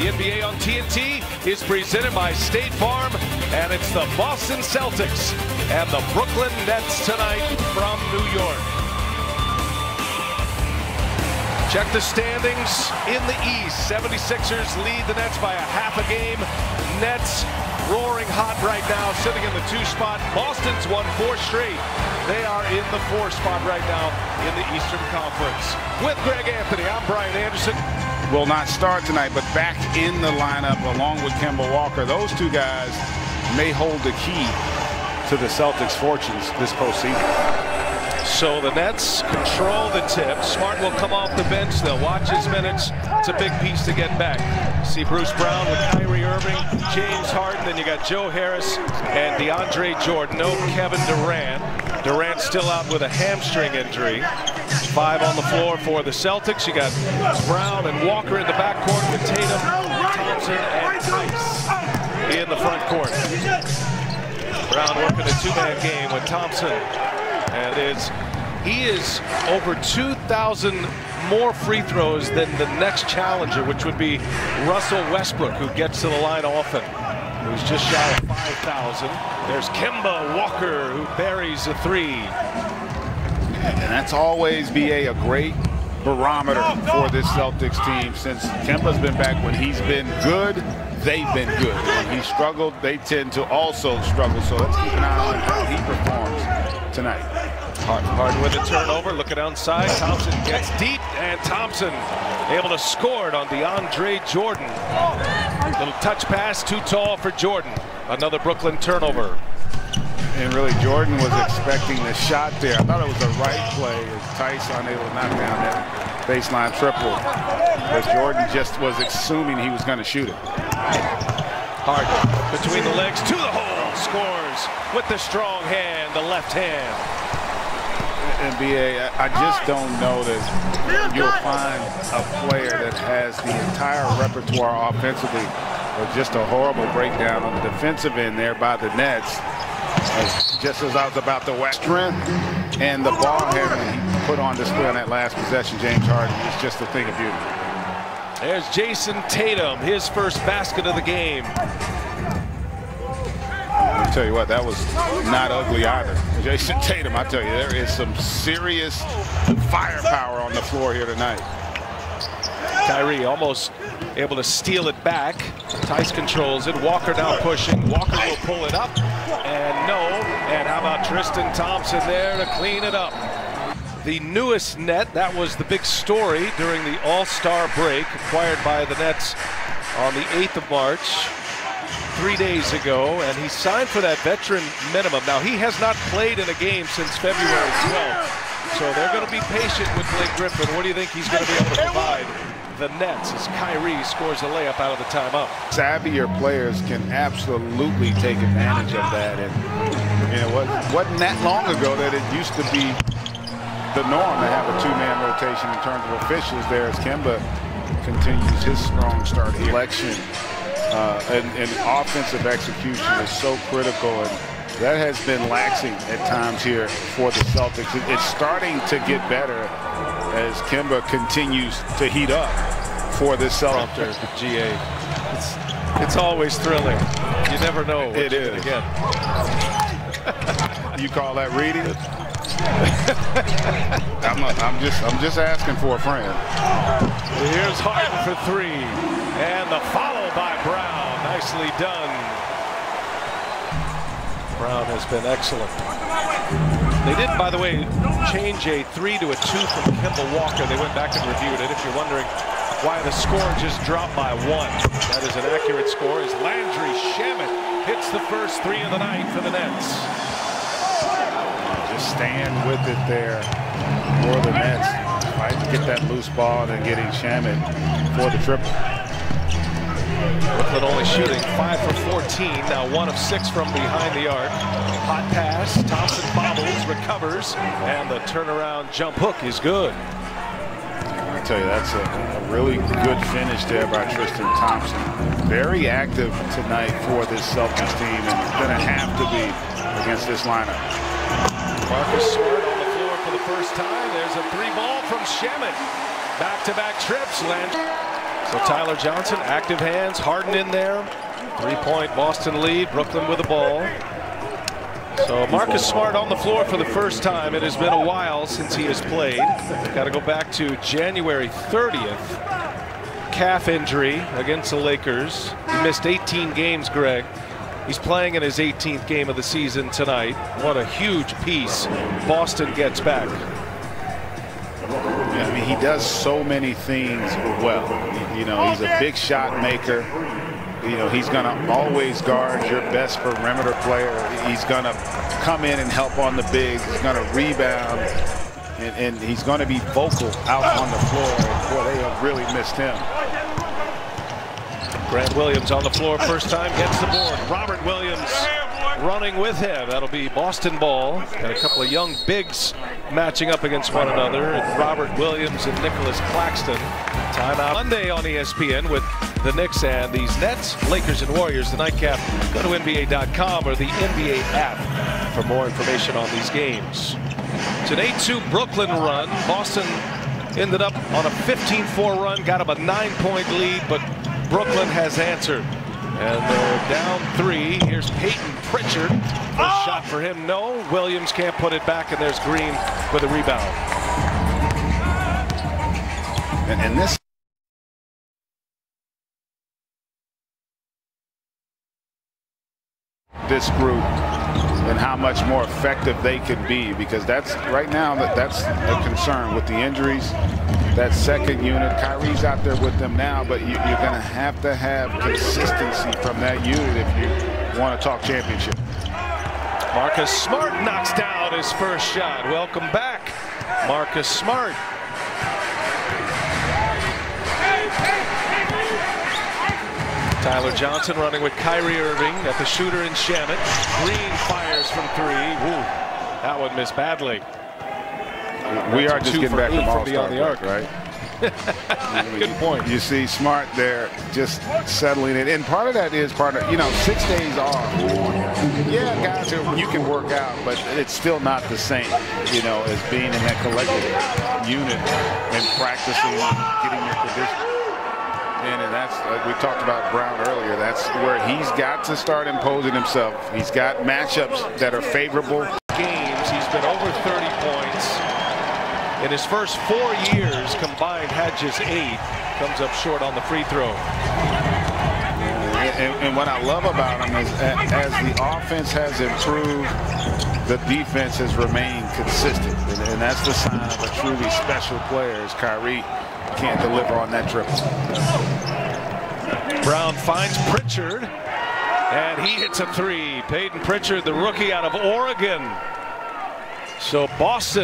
The NBA on TNT is presented by State Farm, and it's the Boston Celtics and the Brooklyn Nets tonight from New York. Check the standings in the East. 76ers lead the Nets by a half a game. Nets roaring hot right now, sitting in the 2 spot. Boston's won 4 straight. They are in the 4 spot right now in the Eastern Conference. With Greg Anthony, I'm Brian Anderson. Will not start tonight, but back in the lineup along with Kemba Walker. Those 2 guys may hold the key to the Celtics' fortunes this postseason. So the Nets control the tip. Smart will come off the bench. They'll watch his minutes. It's a big piece to get back. See Bruce Brown with Kyrie Irving, James Harden, then you got Joe Harris and DeAndre Jordan. No Kevin Durant. Durant still out with a hamstring injury. 5 on the floor for the Celtics. You got Brown and Walker in the backcourt with Tatum, Thompson, and Tice in the front court. Brown working a 2-man game with Thompson. And he is over 2,000 more free throws than the next challenger, which would be Russell Westbrook, who gets to the line often, who's just shy of 5,000. There's Kemba Walker, who buries a 3. And that's always, BA, a great barometer for this Celtics team. Since Kemba's been back, when he's been good, they've been good. When he struggled, they tend to also struggle. So let's keep an eye on how he performs tonight. Harden with a turnover, looking outside. Thompson gets deep, and Thompson able to score it on DeAndre Jordan. Little touch pass, too tall for Jordan. Another Brooklyn turnover. And really, Jordan was expecting the shot there. I thought it was the right play as Tice unable to knock down that baseline triple. But Jordan just was assuming he was going to shoot it. Harden between the legs to the hole, scores with the strong hand, the left hand. NBA, I just don't know that you'll find a player that has the entire repertoire offensively, or just a horrible breakdown on the defensive end there by the Nets. Just as I was about to wax strength and the ball handling he put on display on that last possession, James Harden, is just a thing of beauty. There's Jason Tatum, his first basket of the game. I'll tell you what, that was not ugly either. Jason Tatum, I tell you, there is some serious firepower on the floor here tonight. Kyrie almost able to steal it back. Tice controls it. Walker now pushing. Walker will pull it up. And no. And how about Tristan Thompson there to clean it up? The newest net, that was the big story during the All-Star break, acquired by the Nets on the 8th of March. 3 days ago, and he signed for that veteran minimum. Now, he has not played in a game since February 12th, so they're going to be patient with Blake Griffin. What do you think he's going to be able to provide the Nets as Kyrie scores a layup out of the timeout? Savvier players can absolutely take advantage of that, and you know, wasn't that long ago that it used to be the norm to have a 2-man rotation in terms of officials there, as Kemba continues his strong start here. And offensive execution is so critical, and that has been laxing at times here for the Celtics. It's starting to get better as Kemba continues to heat up for this Celtics. GA. It's always thrilling. You never know what you're going to get. You call that reading? I'm just asking for a friend. Here's Harden for 3, and the follow by Brown. Nicely done. Brown has been excellent. They did, by the way, change a 3 to a 2 from Kemba Walker. They went back and reviewed it. If you're wondering why the score just dropped by 1, that is an accurate score. As Landry Shamet hits the first 3 of the night for the Nets. Just stand with it there for the Nets. Fight to get that loose ball and getting Shamet for the triple. Brooklyn only shooting 5 for 14, now 1 of 6 from behind the arc. Hot pass, Thompson bobbles, recovers, and the turnaround jump hook is good. I tell you, that's a really good finish there by Tristan Thompson. Very active tonight for this Celtics team, and going to have to be against this lineup. Marcus Smart on the floor for the first time. There's a 3-ball from Shamet. Back-to-back trips. So Tyler Johnson, active hands, Harden in there. 3-point Boston lead, Brooklyn with the ball. So Marcus Smart on the floor for the first time. It has been a while since he has played. Got to go back to January 30th. Calf injury against the Lakers. He missed 18 games, Greg. He's playing in his 18th game of the season tonight. What a huge piece Boston gets back. Yeah, I mean, he does so many things well. You know, he's a big shot maker. You know, he's going to always guard your best perimeter player. He's going to come in and help on the bigs. He's going to rebound. And he's going to be vocal out on the floor. And boy, they have really missed him. Grant Williams on the floor first time, gets the board. Robert Williams running with him. That'll be Boston ball. Got a couple of young bigs matching up against one another. And Robert Williams and Nicholas Claxton. Timeout Monday on ESPN with the Knicks and these Nets, Lakers and Warriors. The nightcap. Go to NBA.com or the NBA app for more information on these games. It's an 8-2 Brooklyn run. Boston ended up on a 15-4 run, got him a 9-point lead, but Brooklyn has answered. And they're down 3. Here's Peyton Pritchard. First shot for him, no. Williams can't put it back, and there's Green with a rebound. And this group and how much more effective they can be, because that's right now that's a concern with the injuries. That second unit, Kyrie's out there with them now, but you're going to have consistency from that unit if you want to talk championship. Marcus Smart knocks down his first shot. Welcome back, Marcus Smart. Tyler Johnson running with Kyrie Irving at the shooter in Shannon. Green fires from 3. Woo, that one missed badly. We are just getting back from All-Star break, right? Good point. You see Smart there just settling in. And part of that is you know, 6 days off. Yeah, guys, you can work out, but it's still not the same, you know, as being in that collective unit and practicing, getting your condition. And that's, like we talked about Brown earlier, that's where he's got to start imposing himself. He's got matchups that are favorable. Games, he's been over 30 points. In his first 4 years combined, had just 8. Comes up short on the free throw. And what I love about him is as the offense has improved, the defense has remained consistent. And that's the sign of a truly special player, as Kyrie can't deliver on that triple. Brown finds Pritchard, and he hits a 3. Peyton Pritchard, the rookie out of Oregon. So Boston